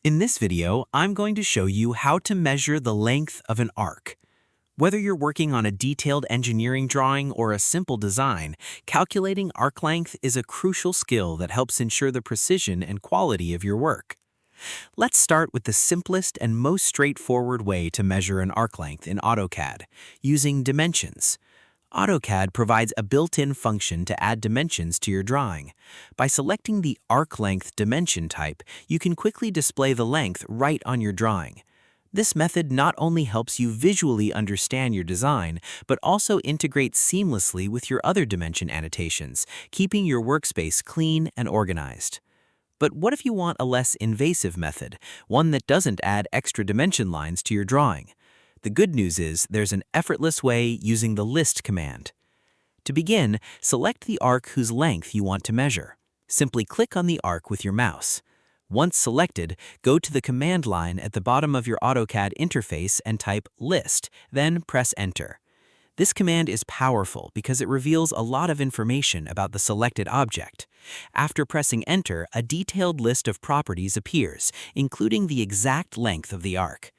In this video, I'm going to show you how to measure the length of an arc. Whether you're working on a detailed engineering drawing or a simple design, calculating arc length is a crucial skill that helps ensure the precision and quality of your work. Let's start with the simplest and most straightforward way to measure an arc length in Autocad, using dimensions. Autocad provides a built-in function to add dimensions to your drawing. By selecting the arc length dimension type, you can quickly display the length right on your drawing. This method not only helps you visually understand your design, but also integrates seamlessly with your other dimension annotations, keeping your workspace clean and organized. But what if you want a less invasive method, one that doesn't add extra dimension lines to your drawing? The good news is there's an effortless way using the list command. To begin, select the arc whose length you want to measure. Simply click on the arc with your mouse. Once selected, go to the command line at the bottom of your Autocad interface and type List, then press Enter. This command is powerful because it reveals a lot of information about the selected object. After pressing Enter, a detailed list of properties appears, including the exact length of the arc.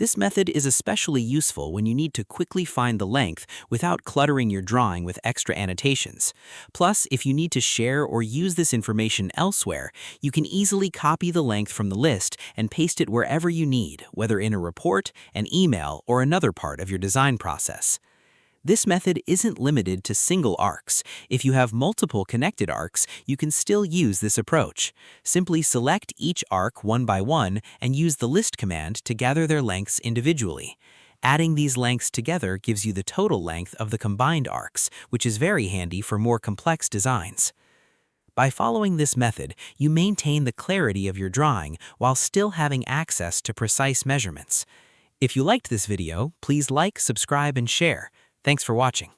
This method is especially useful when you need to quickly find the length without cluttering your drawing with extra annotations. Plus, if you need to share or use this information elsewhere, you can easily copy the length from the list and paste it wherever you need, whether in a report, an email, or another part of your design process. This method isn't limited to single arcs. If you have multiple connected arcs, you can still use this approach. Simply select each arc one by one and use the list command to gather their lengths individually. Adding these lengths together gives you the total length of the combined arcs, which is very handy for more complex designs. By following this method, you maintain the clarity of your drawing while still having access to precise measurements. If you liked this video, please like, subscribe, and share. Thanks for watching.